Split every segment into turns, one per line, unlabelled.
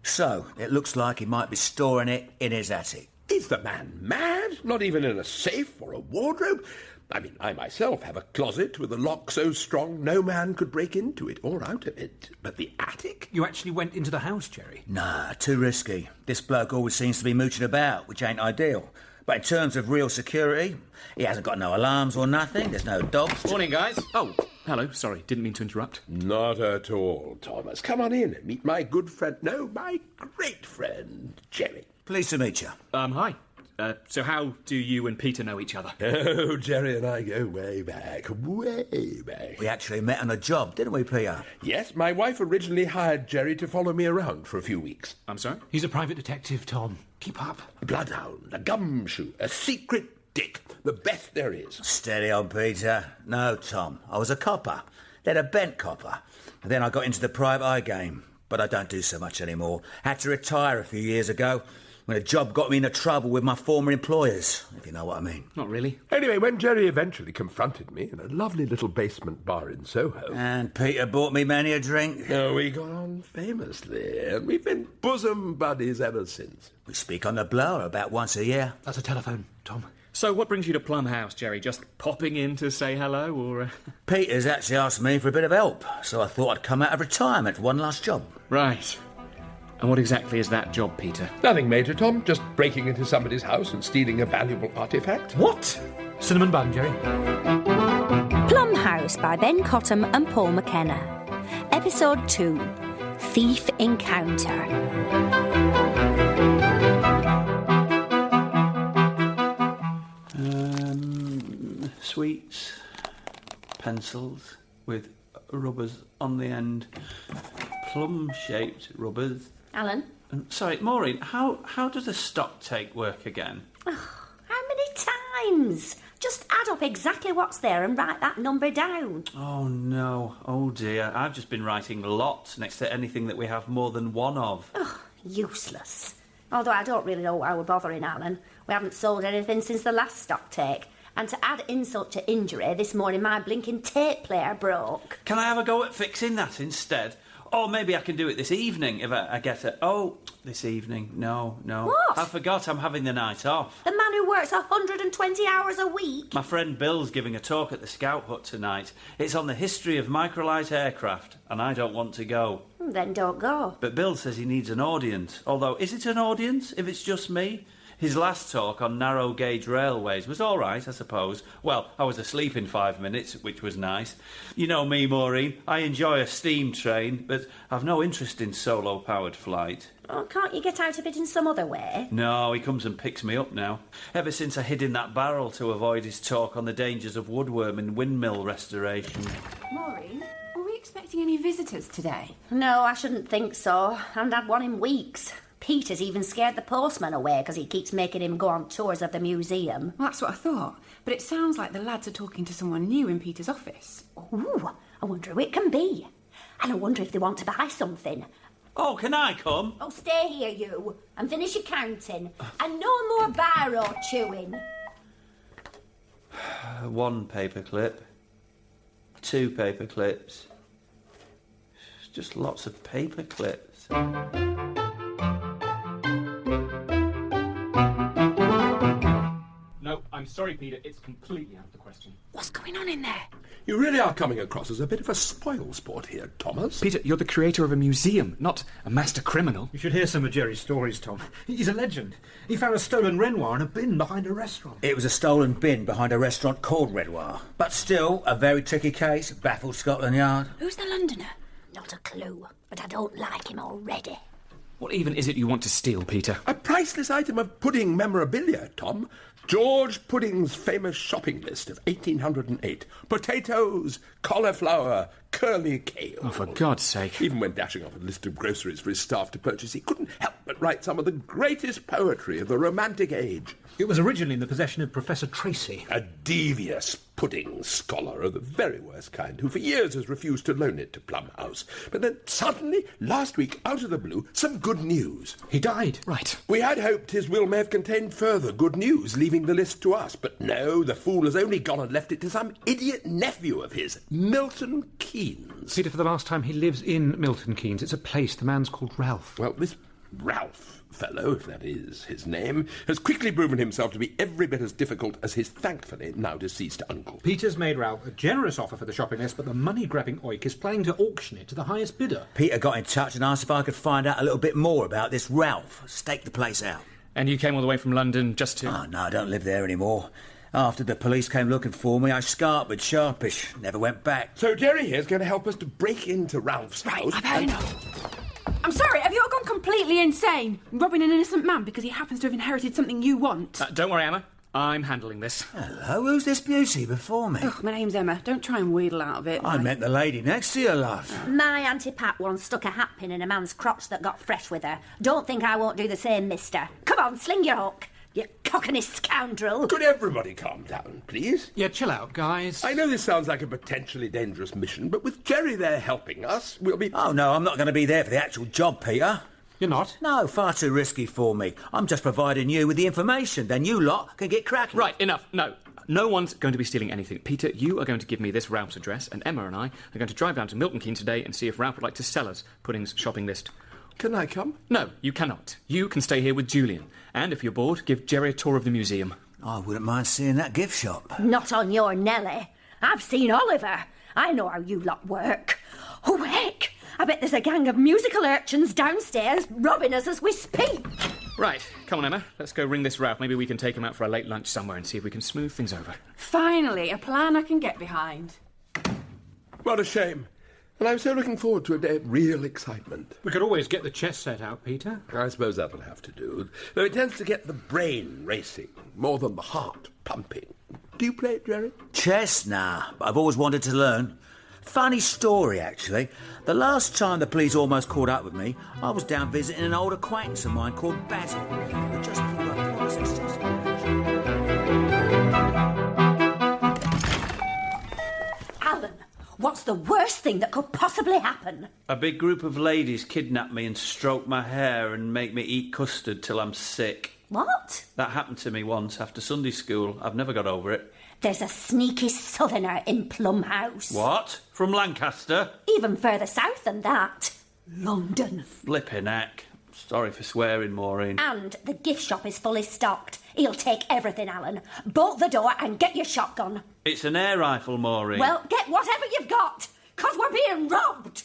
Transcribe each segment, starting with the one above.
So, it looks like he might be storing it in his attic.
Is the man mad? Not even in a safe or a wardrobe? I mean, I myself have a closet with a lock so strong no man could break into it or out of it. But the attic?
You actually went into the house, Jerry?
Nah, too risky. This bloke always seems to be mooching about, which ain't ideal. But in terms of real security, he hasn't got no alarms or nothing. There's no dogs.
Morning, guys. Oh, hello. Sorry, didn't mean to interrupt.
Not at all, Thomas. Come on in and meet my good friend, no, my great friend, Jerry.
Pleased to meet you.
Hi. So how do you and Peter know each other?
Oh, Jerry and I go way back, way back.
We actually met on a job, didn't we, Peter?
Yes, my wife originally hired Jerry to follow me around for a few weeks.
I'm sorry?
He's a private detective, Tom. Keep up.
A bloodhound, a gumshoe, a secret dick, the best there is.
Steady on, Peter. No, Tom, I was a copper. Then a bent copper. And then I got into the private eye game. But I don't do so much anymore. Had to retire a few years ago when a job got me into trouble with my former employers, if you know what I mean.
Not really.
Anyway, when Jerry eventually confronted me in a lovely little basement bar in Soho...
And Peter bought me many a drink.
Oh, we got on famously, and we've been bosom buddies ever since.
We speak on the blower about once a year.
That's a telephone, Tom.
So what brings you to Plum House, Jerry? Just popping in to say hello, or...?
Peter's actually asked me for a bit of help, so I thought I'd come out of retirement for one last job.
Right. And what exactly is that job, Peter?
Nothing major, Tom. Just breaking into somebody's house and stealing a valuable artefact.
What? Cinnamon bun, Jerry.
Plum House by Ben Cottam and Paul McKenna. Episode 2. Thief Encounter.
Sweets, pencils with rubbers on the end, plum-shaped rubbers.
Alan?
Sorry, Maureen, how does a stock take work again?
Oh, how many times? Just add up exactly what's there and write that number down.
Oh, no. Oh, dear. I've just been writing lots next to anything that we have more than one of.
Oh, useless. Although I don't really know why we're bothering, Alan. We haven't sold anything since the last stock take. And to add insult to injury, this morning my blinking tape player broke.
Can I have a go at fixing that instead? Or maybe I can do it this evening if I get it. Oh, this evening. No.
What?
I forgot I'm having the night off.
The man who works 120 hours a week?
My friend Bill's giving a talk at the Scout Hut tonight. It's on the history of microlight aircraft, and I don't want to go.
Then don't go.
But Bill says he needs an audience. Although, is it an audience if it's just me? His last talk on narrow-gauge railways was all right, I suppose. Well, I was asleep in 5 minutes, which was nice. You know me, Maureen. I enjoy a steam train, but I've no interest in solo-powered flight.
Oh, can't you get out of it in some other way?
No, he comes and picks me up now. Ever since I hid in that barrel to avoid his talk on the dangers of woodworm and windmill restoration.
Maureen, are we expecting any visitors today?
No, I shouldn't think so. I haven't had one in weeks. Peter's even scared the postman away because he keeps making him go on tours of the museum.
Well, that's what I thought. But it sounds like the lads are talking to someone new in Peter's office.
Ooh, I wonder who it can be. And I wonder if they want to buy something.
Oh, can I come?
Oh, stay here, you, and finish your counting. And no more biro chewing.
1 paperclip. 2 paper clips. Just lots of paper clips.
No, I'm sorry, Peter. It's completely out of the question.
What's going on in there?
You really are coming across as a bit of a spoil sport here, Thomas.
Peter, you're the curator of a museum, not a master criminal.
You should hear some of Jerry's stories, Tom. He's a legend. He found a stolen Renoir in a bin behind a restaurant.
It was a stolen bin behind a restaurant called Renoir. But still, a very tricky case, baffled Scotland Yard.
Who's the Londoner?
Not a clue, but I don't like him already.
What even is it you want to steal, Peter?
A priceless item of pudding memorabilia, Tom. George Pudding's famous shopping list of 1808. Potatoes, cauliflower, curly kale.
Oh, for God's sake.
Even when dashing off a list of groceries for his staff to purchase, he couldn't help but write some of the greatest poetry of the Romantic age.
It was originally in the possession of Professor Tracy.
A devious pudding scholar of the very worst kind, who for years has refused to loan it to Plum House. But then suddenly, last week, out of the blue, some good news.
He died.
Right.
We had hoped his will may have contained further good news, leaving the list to us. But no, the fool has only gone and left it to some idiot nephew of his, Milton Keynes.
Peter, for the last time, he lives in Milton Keynes. It's a place. The man's called Ralph.
Well, this Ralph fellow, if that is his name, has quickly proven himself to be every bit as difficult as his thankfully now deceased uncle.
Peter's made Ralph a generous offer for the shopping list, but the money-grabbing oik is planning to auction it to the highest bidder.
Peter got in touch and asked if I could find out a little bit more about this Ralph. Stake the place out.
And you came all the way from London just to...
Oh, no, I don't live there anymore. After the police came looking for me, I scarpered sharpish. Never went back.
So Jerry here's going to help us to break into Ralph's house.
I've had enough. I'm sorry, have you all gone completely insane? Robbing an innocent man because he happens to have inherited something you want?
Don't worry, Emma. I'm handling this.
Hello, who's this beauty before me?
Ugh, my name's Emma. Don't try and wheedle out of it.
I meant the lady next to you, love.
My Auntie Pat once stuck a hat pin in a man's crotch that got fresh with her. Don't think I won't do the same, mister. Come on, sling your hook, you cockney scoundrel.
Could everybody calm down, please?
Yeah, chill out, guys.
I know this sounds like a potentially dangerous mission, but with Jerry there helping us, we'll be...
Oh, no, I'm not going to be there for the actual job, Peter.
You're not?
No, far too risky for me. I'm just providing you with the information. Then you lot can get cracking.
Right, enough. No one's going to be stealing anything. Peter, you are going to give me this Ralph's address, and Emma and I are going to drive down to Milton Keynes today and see if Ralph would like to sell us Pudding's shopping list.
Can I come?
No, you cannot. You can stay here with Julian. And if you're bored, give Jerry a tour of the museum.
I wouldn't mind seeing that gift shop.
Not on your Nelly. I've seen Oliver. I know how you lot work. Oh, heck! I bet there's a gang of musical urchins downstairs robbing us as we speak.
Right, come on, Emma. Let's go ring this Ralph. Maybe we can take him out for a late lunch somewhere and see if we can smooth things over.
Finally, a plan I can get behind.
What a shame. And I'm so looking forward to a day of real excitement.
We could always get the chess set out, Peter.
I suppose that'll have to do. Though it tends to get the brain racing more than the heart pumping. Do you play it, Jerry?
Chess? Nah, but I've always wanted to learn. Funny story, actually. The last time the police almost caught up with me, I was down visiting an old acquaintance of mine called Basil, who just pulled up processes.
Alan, what's the worst thing that could possibly happen?
A big group of ladies kidnap me and stroke my hair and make me eat custard till I'm sick.
What?
That happened to me once after Sunday school. I've never got over it.
There's a sneaky southerner in Plum House.
What? From Lancaster?
Even further south than that. London.
Flippin' heck. Sorry for swearing, Maureen.
And the gift shop is fully stocked. He'll take everything, Alan. Bolt the door and get your shotgun.
It's an air rifle, Maureen.
Well, get whatever you've got, 'cause we're being robbed.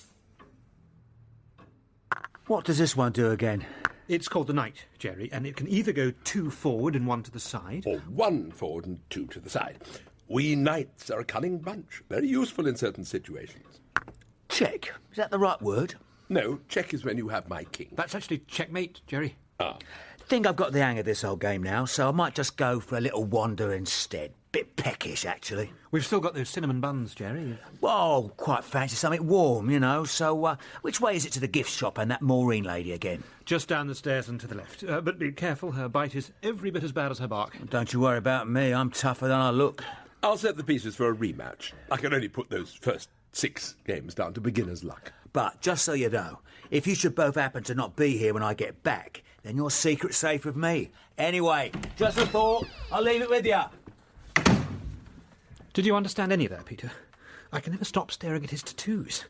What does this one do again?
It's called the Knight, Jerry, and it can either go 2 forward and 1 to the side.
Or 1 forward and 2 to the side. We knights are a cunning bunch. Very useful in certain situations.
Check. Is that the right word?
No, check is when you have my king.
That's actually checkmate, Jerry.
Think I've got the hang of this old game now, so I might just go for a little wander instead. Bit peckish, actually.
We've still got those cinnamon buns, Jerry.
Well, quite fancy something warm, you know. So, which way is it to the gift shop and that Maureen lady again?
Just down the stairs and to the left. But be careful, her bite is every bit as bad as her bark.
Don't you worry about me. I'm tougher than I look.
I'll set the pieces for a rematch. I can only put those first 6 games down to beginner's luck.
But, just so you know, if you should both happen to not be here when I get back, then your secret's safe with me. Anyway, just a thought. I'll leave it with you.
Did you understand any of that, Peter? I can never stop staring at his tattoos.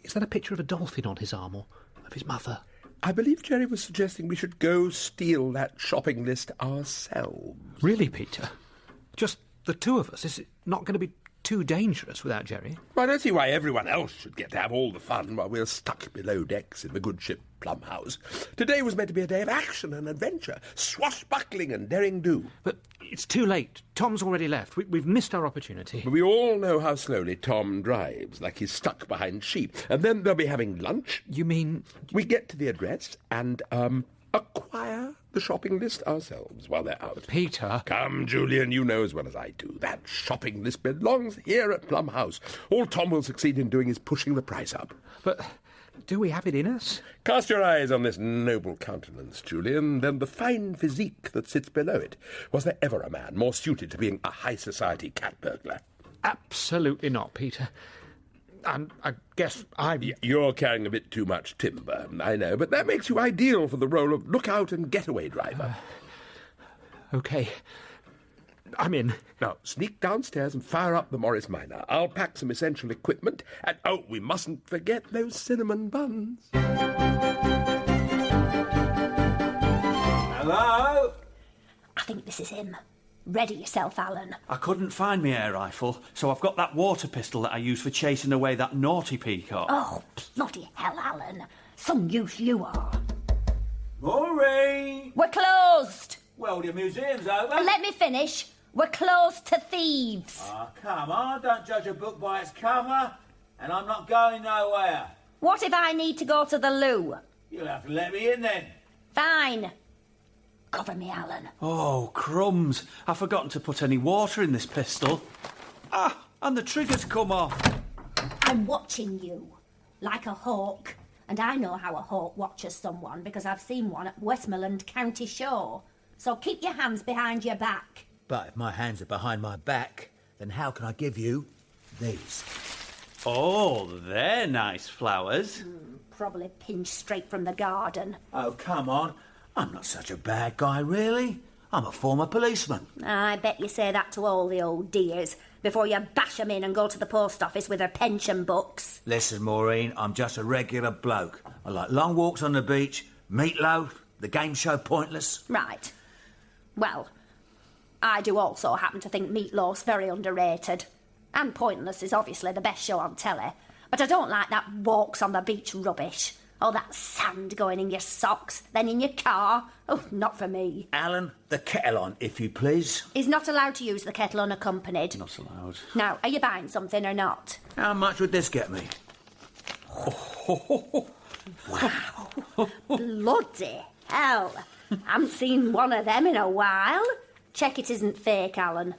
Is that a picture of a dolphin on his arm, or of his mother?
I believe Jerry was suggesting we should go steal that shopping list ourselves.
Really, Peter? Just the 2 of us? Is it not going to be too dangerous without Jerry?
Well, I don't see why everyone else should get to have all the fun while we're stuck below decks in the good ship Plum House. Today was meant to be a day of action and adventure, swashbuckling and daring-do.
But it's too late. Tom's already left. We've missed our opportunity.
But we all know how slowly Tom drives, like he's stuck behind sheep. And then they'll be having lunch.
You mean...
We get to the address and, acquire the shopping list ourselves while they're out.
Peter...
Come, Julian, you know as well as I do. That shopping list belongs here at Plum House. All Tom will succeed in doing is pushing the price up.
But do we have it in us?
Cast your eyes on this noble countenance, Julian, then the fine physique that sits below it. Was there ever a man more suited to being a high-society cat burglar?
Absolutely not, Peter. And I guess
You're carrying a bit too much timber, I know, but that makes you ideal for the role of lookout and getaway driver.
OK. I'm in.
Now, sneak downstairs and fire up the Morris Minor. I'll pack some essential equipment, and, oh, we mustn't forget those cinnamon buns.
Hello?
I think this is him. Ready yourself, Alan.
I couldn't find my air rifle, so I've got that water pistol that I used for chasing away that naughty peacock.
Oh, bloody hell, Alan. Some use you are.
Maureen!
We're closed.
Well, your museum's over.
Let me finish. We're closed to thieves.
Oh, come on, don't judge a book by its cover. And I'm not going nowhere.
What if I need to go to the loo?
You'll have to let me in then.
Fine. Cover me, Alan.
Oh, crumbs. I've forgotten to put any water in this pistol. Ah, and the trigger's come off.
I'm watching you, like a hawk. And I know how a hawk watches someone because I've seen one at Westmoreland County Show. So keep your hands behind your back.
But if my hands are behind my back, then how can I give you these?
Oh, they're nice flowers.
Probably pinched straight from the garden.
Oh, come on. I'm not such a bad guy, really. I'm a former policeman.
I bet you say that to all the old dears before you bash 'em in and go to the post office with their pension books.
Listen, Maureen, I'm just a regular bloke. I like long walks on the beach, meatloaf, the game show Pointless.
Right. Well, I do also happen to think Meatloaf's very underrated. And Pointless is obviously the best show on telly. But I don't like that walks on the beach rubbish. All that sand going in your socks, then in your car. Oh, not for me.
Alan, the kettle on, if you please.
He's not allowed to use the kettle unaccompanied.
Not allowed.
Now, are you buying something or not?
How much would this get me?
Bloody hell. Haven't seen one of them in a while. Check it isn't fake, Alan.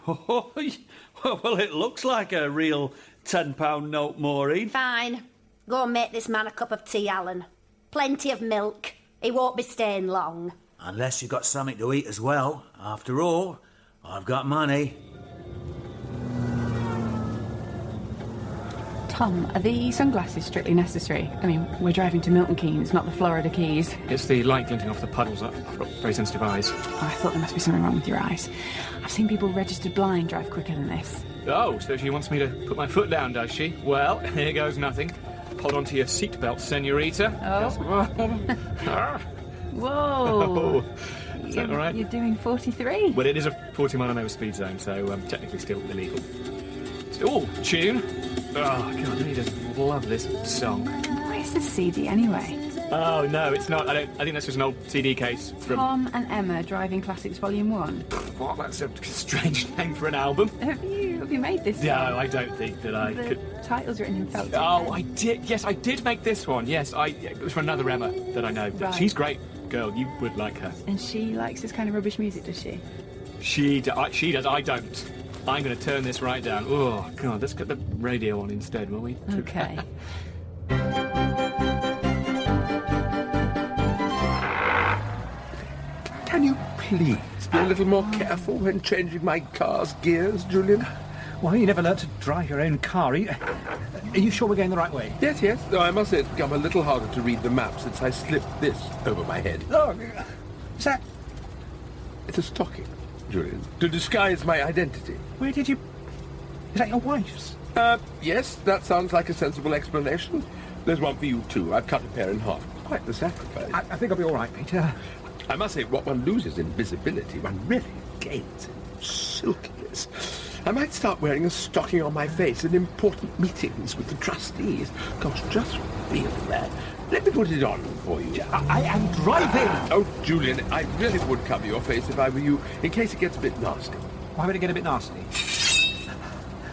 Well, it looks like a real £10 note, Maureen.
Fine. Go and make this man a cup of tea, Alan. Plenty of milk. He won't be staying long.
Unless you've got something to eat as well. After all, I've got money.
Tom, are the sunglasses strictly necessary? I mean, we're driving to Milton Keynes, not the Florida Keys.
It's the light glinting off the puddles. I've got very sensitive eyes.
Oh, I thought there must be something wrong with your eyes. I've seen people registered blind drive quicker than this.
Oh, so she wants me to put my foot down, does she? Well, here goes nothing. Hold on to your seatbelt, senorita.
Oh. Whoa.
Oh. Is that all right?
You're doing 43.
Well, it is a 40-mile-an-hour speed zone, so technically still illegal. Oh, tune. Oh, God, he does love this song.
Where's the CD anyway?
Oh, no, it's not. I think that's just an old CD case from...
Tom and Emma Driving Classics Volume 1.
What? That's a strange name for an album.
Have you made this
No,
song?
I don't think that I
The
could...
title's written in felt tip.
Oh, I did. Yes, I did make this one. Yes, it was for another Emma that I know.
Right.
She's great, girl. You would like her.
And she likes this kind of rubbish music, does she?
She does. I don't. I'm going to turn this right down. Oh, God, let's get the radio on instead, will we?
Okay.
Can you please be a little more careful when changing my car's gears, Julian?
Well, you never learnt to drive your own car. Are you sure we're going the right way?
Yes, yes. Though I must say it's become a little harder to read the map since I slipped this over my head.
Oh, is that...
It's a stocking, Julian, to disguise my identity.
Where did you... Is that your wife's?
Yes, that sounds like a sensible explanation. There's one for you, too. I've cut a pair in half. Quite the sacrifice.
I think I'll be all right, Peter.
I must say, what one loses in visibility, one really gains in silkiness. I might start wearing a stocking on my face in important meetings with the trustees. Gosh, just feel that. Let me put it on for you.
I am driving!
Oh, Julian, I really would cover your face if I were you, in case it gets a bit nasty.
Why would it get a bit nasty?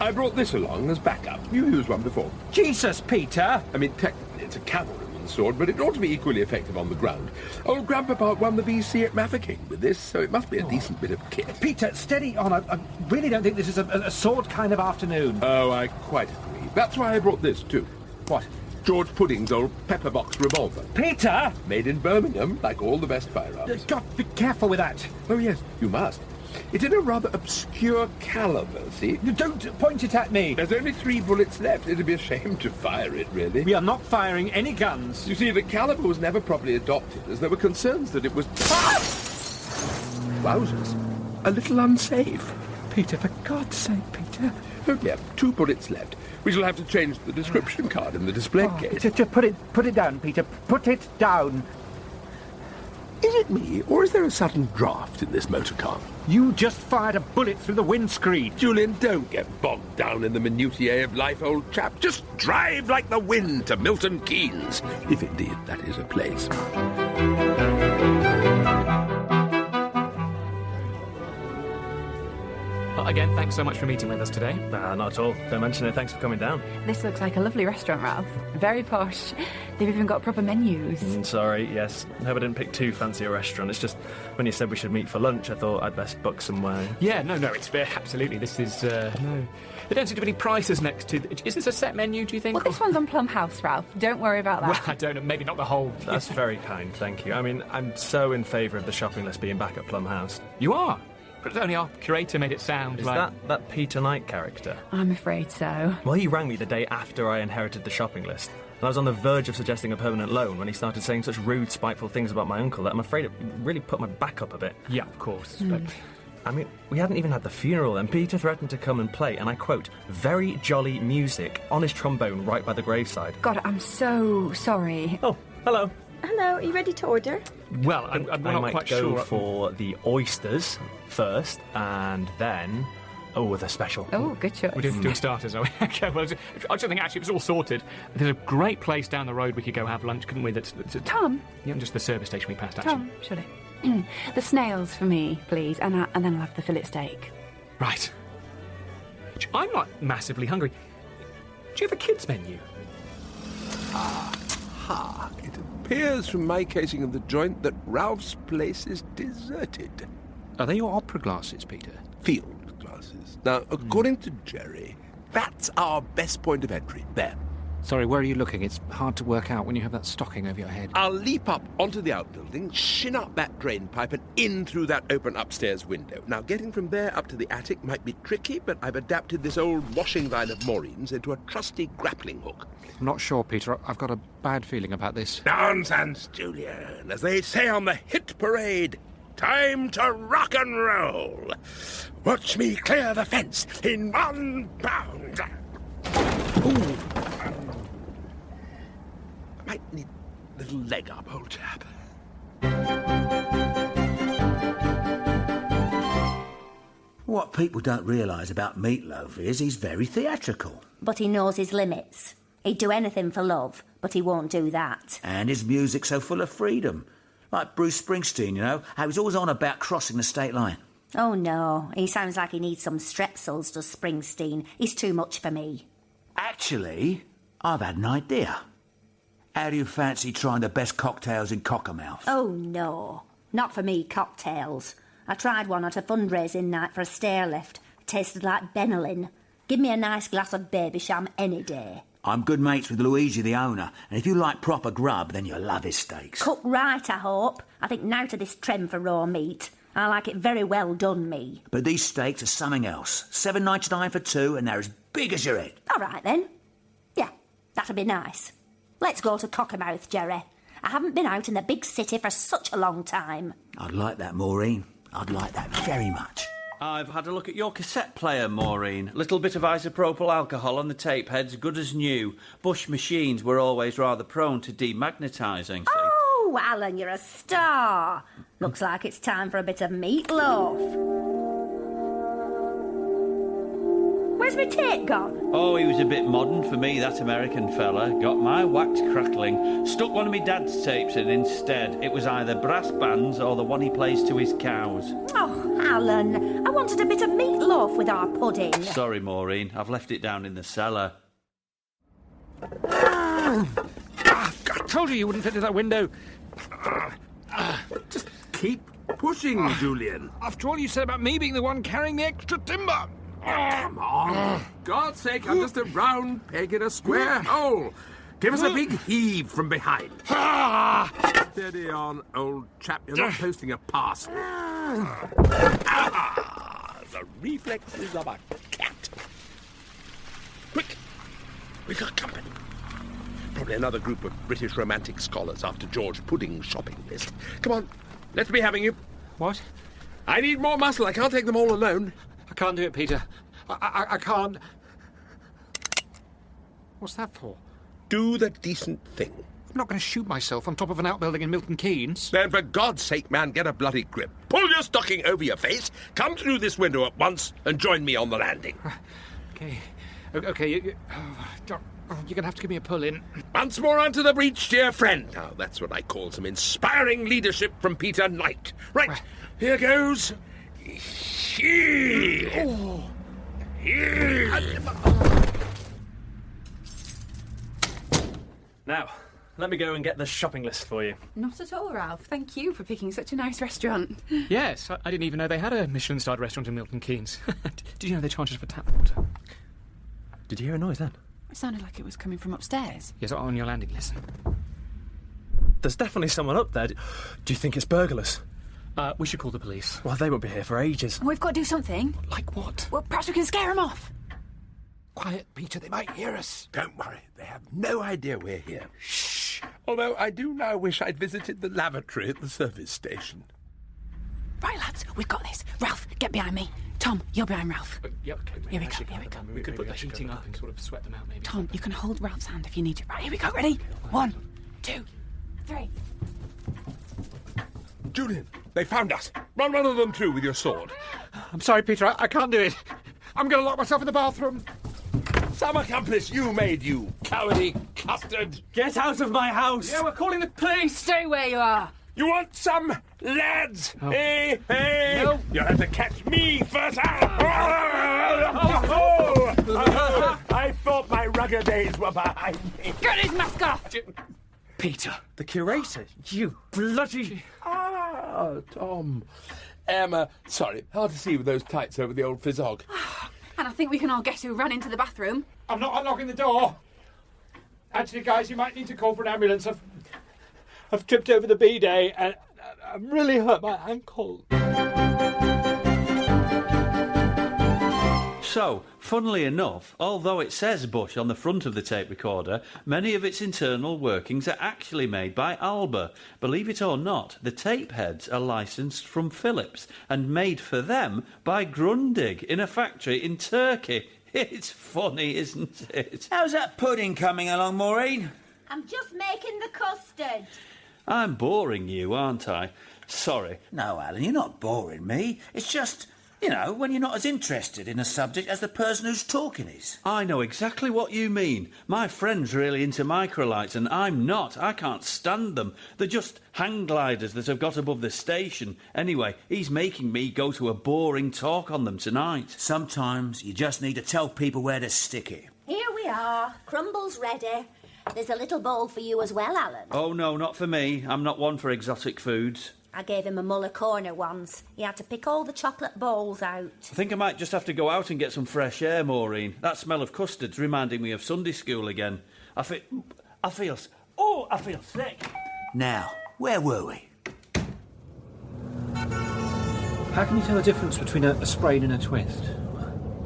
I brought this along as backup. You used one before.
Jesus, Peter!
I mean, technically it's a cavalryman's sword, but it ought to be equally effective on the ground. Old Grandpapa won the BC at Mafeking with this, so it must be a decent bit of kit.
Peter, steady on. I really don't think this is a sword kind of afternoon.
Oh, I quite agree. That's why I brought this, too.
What?
George Pudding's old pepperbox revolver.
Peter!
Made in Birmingham, like all the best firearms.
God, be careful with that.
Oh, yes, you must. It's in a rather obscure caliber, see?
Don't point it at me.
There's only 3 bullets left. It'd be a shame to fire it, really.
We are not firing any guns.
You see, the caliber was never properly adopted, as there were concerns that it was... Wowzers. A little unsafe.
Peter, for God's sake, Peter.
Oh, yeah, 2 bullets left. We shall have to change the description card in the display case.
Just put it down, Peter. Put it down.
Is it me, or is there a sudden draft in this motor car?
You just fired a bullet through the windscreen.
Julian, don't get bogged down in the minutiae of life, old chap. Just drive like the wind to Milton Keynes, if indeed that is a place.
Well, again, thanks so much for meeting with us today.
Not at all. Don't mention it. Thanks for coming down.
This looks like a lovely restaurant, Ralph. Very posh. They've even got proper menus.
Sorry, yes. I hope I didn't pick too fancy a restaurant. It's just when you said we should meet for lunch, I thought I'd best book somewhere.
Yeah, no, it's very, absolutely. This is, no. There don't seem to be any prices next to... Is this a set menu, do you think?
Well, this one's on Plum House, Ralph. Don't worry about that.
Well, I don't know. Maybe not the whole...
That's very kind, thank you. I mean, I'm so in favour of the shopping list being back at Plum House.
You are? But only our curator made it sound
Is
like...
that Peter Knight character?
I'm afraid so.
Well, he rang me the day after I inherited the shopping list. And I was on the verge of suggesting a permanent loan when he started saying such rude, spiteful things about my uncle that I'm afraid it really put my back up a bit.
Yeah, of course.
But, I mean, we hadn't even had the funeral, and Peter threatened to come and play, and I quote, very jolly music on his trombone right by the graveside.
God, I'm so sorry.
Oh, hello.
Hello, are you ready to order?
Well, I'm
I
not
might
quite
go
sure.
for the oysters first, and then... Oh, the special.
Oh, good choice.
We're doing starters, are we? Okay, well, I just think actually it was all sorted. There's a great place down the road we could go have lunch, couldn't we? That's
Tom?
Yeah, just the service station we passed, actually.
Tom, surely. The snails for me, please, and then I'll have the fillet steak.
Right. I'm not massively hungry. Do you have a kids' menu?
Ha! It appears from my casing of the joint that Ralph's place is deserted.
Are they your opera glasses, Peter?
Field glasses. Now, according to Jerry, that's our best point of entry. There.
Sorry, where are you looking? It's hard to work out when you have that stocking over your head.
I'll leap up onto the outbuilding, shin up that drain pipe, and in through that open upstairs window. Now, getting from there up to the attic might be tricky, but I've adapted this old washing line of Maureen's into a trusty grappling hook.
I'm not sure, Peter. I've got a bad feeling about this.
Nonsense, Julian. As they say on the hit parade, time to rock and roll. Watch me clear the fence in 1 bound. Ooh. I might need a little leg up, old chap.
What people don't realise about Meatloaf is he's very theatrical.
But he knows his limits. He'd do anything for love, but he won't do that.
And his music's so full of freedom. Like Bruce Springsteen, you know, how he's always on about crossing the state line.
Oh no, he sounds like he needs some strepsils, does Springsteen. He's too much for me.
Actually, I've had an idea. How do you fancy trying the best cocktails in Cockermouth?
Oh no, not for me cocktails. I tried one at a fundraising night for a stair lift. It tasted like Benylin. Give me a nice glass of Babycham any day.
I'm good mates with Luigi, the owner, and if you like proper grub, then you'll love his steaks.
Cooked right, I hope. I think now to this trend for raw meat. I like it very well done, me.
But these steaks are something else. $7.99 for 2, and they're as big as your head.
All right, then. Yeah, that'll be nice. Let's go to Cockermouth, Jerry. I haven't been out in the big city for such a long time.
I'd like that, Maureen. I'd like that very much.
I've had a look at your cassette player, Maureen. Little bit of isopropyl alcohol on the tape heads, good as new. Bush machines were always rather prone to demagnetising, see?
Oh, Alan, you're a star. Looks like it's time for a bit of meatloaf. Where's my tape gone?
Oh, he was a bit modern for me, that American fella. Got my wax crackling. Stuck one of my dad's tapes in instead. It was either brass bands or the one he plays to his cows.
Oh, Alan, I wanted a bit of meatloaf with our pudding.
Sorry, Maureen. I've left it down in the cellar.
I told you wouldn't fit in that window.
Just keep pushing, Julian.
After all you said about me being the one carrying the extra timber.
Come on. For God's sake, I'm just a round peg in a square hole. Give us a big heave from behind. Steady on, old chap. You're not posting a pass. The reflexes of a cat. Quick. We've got company. Probably another group of British romantic scholars after George Pudding's shopping list. Come on. Let's be having you.
What?
I need more muscle. I can't take them all alone.
I can't do it, Peter. I can't. What's that for?
Do the decent thing.
I'm not going to shoot myself on top of an outbuilding in Milton Keynes.
Then for God's sake, man, get a bloody grip. Pull your stocking over your face, come through this window at once, and join me on the landing.
OK, you're going to have to give me a pull-in.
Once more onto the breach, dear friend. Now, that's what I call some inspiring leadership from Peter Knight. Right, here goes.
Now, let me go and get the shopping list for you.
Not at all, Ralph. Thank you for picking such a nice restaurant.
Yes, I didn't even know they had a Michelin-starred restaurant in Milton Keynes. Did you know they charge us for tap water?
Did you hear a noise then?
It sounded like it was coming from upstairs.
Yes, on your landing, listen.
There's definitely someone up there. Do you think it's burglars?
We should call the police.
Well, they won't be here for ages.
We've got to do something.
Like what?
Well, perhaps we can scare them off.
Quiet, Peter, they might hear us.
Don't worry, they have no idea we're here. Shh. Although I do now wish I'd visited the lavatory at the service station.
Right, lads, we've got this. Ralph, get behind me. Tom, you're behind Ralph.
Yeah, okay.
Here we go.
We could put the heating up and sort of sweat them out, maybe.
Tom, you can hold Ralph's hand if you need to. Right, here we go. Ready? 1, 2, 3.
Julian, they found us. Run one of them through with your sword.
I'm sorry, Peter, I can't do it. I'm going to lock myself in the bathroom.
Some accomplice you made, you cowardly custard.
Get out of my house!
Yeah, we're calling the police. Stay where you are.
You want some, lads?
Oh.
Hey!
No.
You'll have to catch me first. I thought my rugger days were behind me.
Get his mask off.
Peter, the curator, you bloody...
Ah, Tom. Emma, sorry, hard to see with those tights over the old fizzog.
And I think we can all guess who ran into the bathroom.
I'm not unlocking the door. Actually, guys, you might need to call for an ambulance. I've tripped over the bidet and I've really hurt my ankle.
So, funnily enough, although it says Bush on the front of the tape recorder, many of its internal workings are actually made by Alba. Believe it or not, the tape heads are licensed from Philips and made for them by Grundig in a factory in Turkey. It's funny, isn't it?
How's that pudding coming along, Maureen?
I'm just making the custard.
I'm boring you, aren't I? Sorry.
No, Alan, you're not boring me. It's just, you know, when you're not as interested in a subject as the person who's talking is.
I know exactly what you mean. My friend's really into microlights and I'm not. I can't stand them. They're just hang gliders that have got above the station. Anyway, he's making me go to a boring talk on them tonight.
Sometimes you just need to tell people where to stick it.
Here we are. Crumble's ready. There's a little bowl for you as well, Alan.
Oh, no, not for me. I'm not one for exotic foods.
I gave him a Muller corner once. He had to pick all the chocolate bowls out.
I think I might just have to go out and get some fresh air, Maureen. That smell of custard's reminding me of Sunday school again. I feel sick.
Now, where were we?
How can you tell the difference between a sprain and a twist?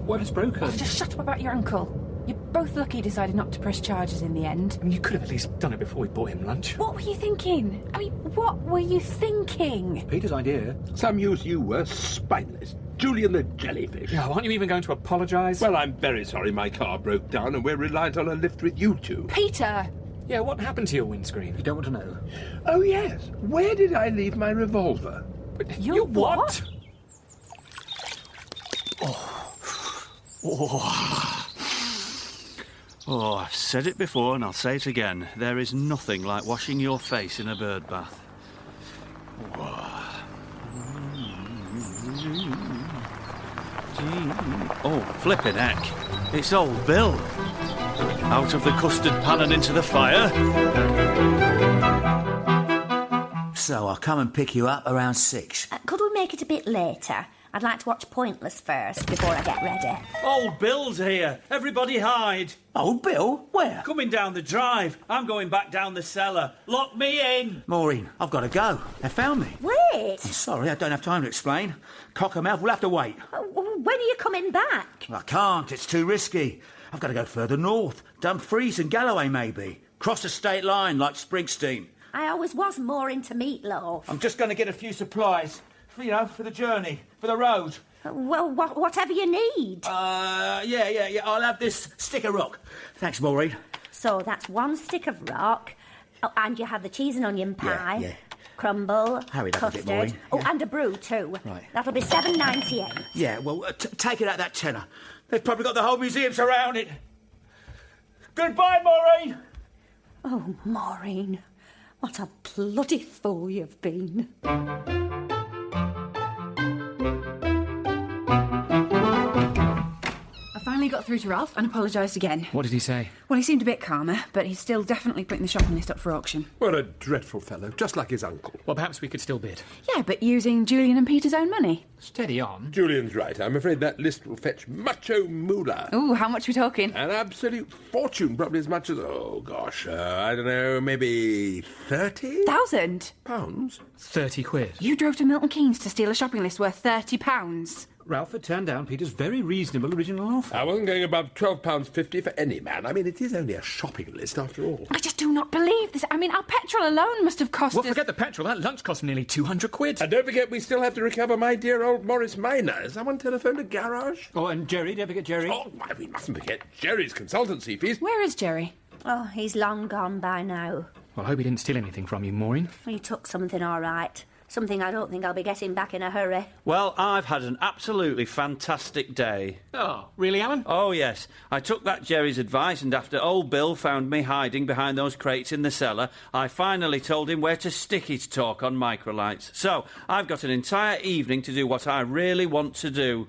What is broken?
Oh, just shut up about your uncle. You're both lucky he decided not to press charges in the end.
I mean, you could have at least done it before we bought him lunch.
What were you thinking? I mean, what were you thinking?
Peter's idea.
Some use you were spineless. Julian the jellyfish.
Yeah, aren't you even going to apologise?
Well, I'm very sorry my car broke down and we're reliant on a lift with you two.
Peter!
Yeah, what happened to your windscreen?
You don't want to know.
Oh, yes. Where did I leave my revolver?
Your what?
Oh, I've said it before and I'll say it again. There is nothing like washing your face in a bird bath. Oh, flippin' heck. It's old Bill. Out of the custard pan and into the fire.
So I'll come and pick you up around 6.
Could we make it a bit later? I'd like to watch Pointless first before I get ready.
Old Bill's here. Everybody hide.
Old Bill? Where?
Coming down the drive. I'm going back down the cellar. Lock me in.
Maureen, I've got to go. They found me.
Wait.
I'm sorry, I don't have time to explain. Cockermouth will have to wait.
When are you coming back?
I can't, it's too risky. I've got to go further north. Dumfries and Galloway, maybe. Cross the state line like Springsteen.
I always was more into meatloaf.
I'm just going to get a few supplies. You know, for the journey, for the road.
Well, whatever you need.
Yeah. I'll have this stick of rock. Thanks, Maureen.
So that's 1 stick of rock Oh, and you had the cheese and onion pie.
Yeah.
Crumble,
Hurry it up a bit,
custard.
Maureen.
Oh, and a brew too.
Right.
That'll be $7.98.
Yeah, well, take it out that tenner. They've probably got the whole museum surrounded. Goodbye, Maureen!
Oh, Maureen, what a bloody fool you've been.
I finally got through to Ralph and apologised again.
What did he say?
Well, he seemed a bit calmer, but he's still definitely putting the shopping list up for auction.
What a dreadful fellow, just like his uncle.
Well, perhaps we could still bid.
Yeah, but using Julian and Peter's own money.
Steady on.
Julian's right. I'm afraid that list will fetch mucho moolah.
Ooh, how much are we talking?
An absolute fortune, probably as much as, I don't know, maybe 30?
1,000?
Pounds?
30 quid.
You drove to Milton Keynes to steal a shopping list worth £30.
Ralph had turned down Peter's very reasonable original offer.
I wasn't going above £12.50 for any man. I mean, it is only a shopping list after all.
I just do not believe this. I mean, our petrol alone must have cost
Well,
us...
forget the petrol. That lunch cost nearly 200 quid.
And don't forget, we still have to recover my dear old Morris Minor. Has someone telephoned a garage?
Oh, and Jerry, don't forget Jerry.
Oh, why, we mustn't forget Jerry's consultancy fees.
Where is Jerry?
Oh, he's long gone by now.
Well, I hope he didn't steal anything from you, Maureen.
He took something all right. Something I don't think I'll be getting back in a hurry.
Well, I've had an absolutely fantastic day.
Oh, really, Alan?
Oh, yes. I took that Jerry's advice, and after old Bill found me hiding behind those crates in the cellar, I finally told him where to stick his talk on microlights. So, I've got an entire evening to do what I really want to do.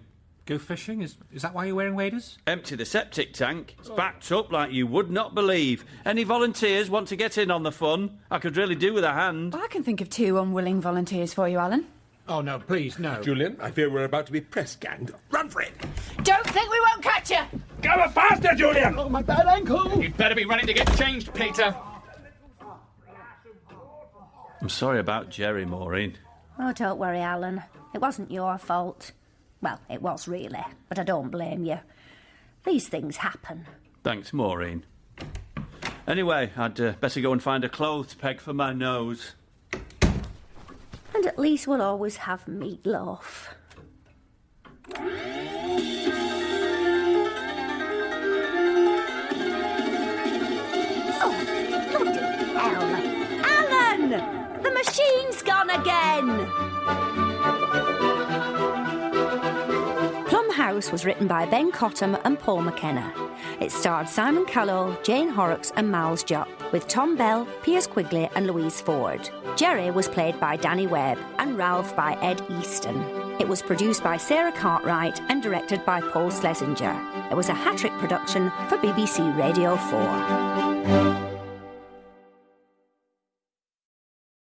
Go fishing? Is that why you're wearing waders?
Empty the septic tank. It's backed up like you would not believe. Any volunteers want to get in on the fun? I could really do with a hand.
Well, I can think of 2 unwilling volunteers for you, Alan.
Oh, no, please, no.
Julian, I fear we're about to be press-ganged. Run for it!
Don't think we won't catch you!
Go faster, Julian!
Oh, my bad ankle!
You'd better be running to get changed, Peter.
I'm sorry about Jerry, Maureen.
Oh, don't worry, Alan. It wasn't your fault. Well, it was really, but I don't blame you. These things happen.
Thanks, Maureen. Anyway, I'd better go and find a clothes peg for my nose.
And at least we'll always have meatloaf. Oh, bloody hell. Alan! The machine's gone again! Plum House was written by Ben Cottam and Paul McKenna. It starred Simon Callow, Jane Horrocks and Miles Jupp, with Tom Bell, Piers Quigley and Louise Ford. Jerry was played by Danny Webb and Ralph by Ed Easton. It was produced by Sarah Cartwright and directed by Paul Schlesinger. It was a hat-trick production for BBC Radio 4.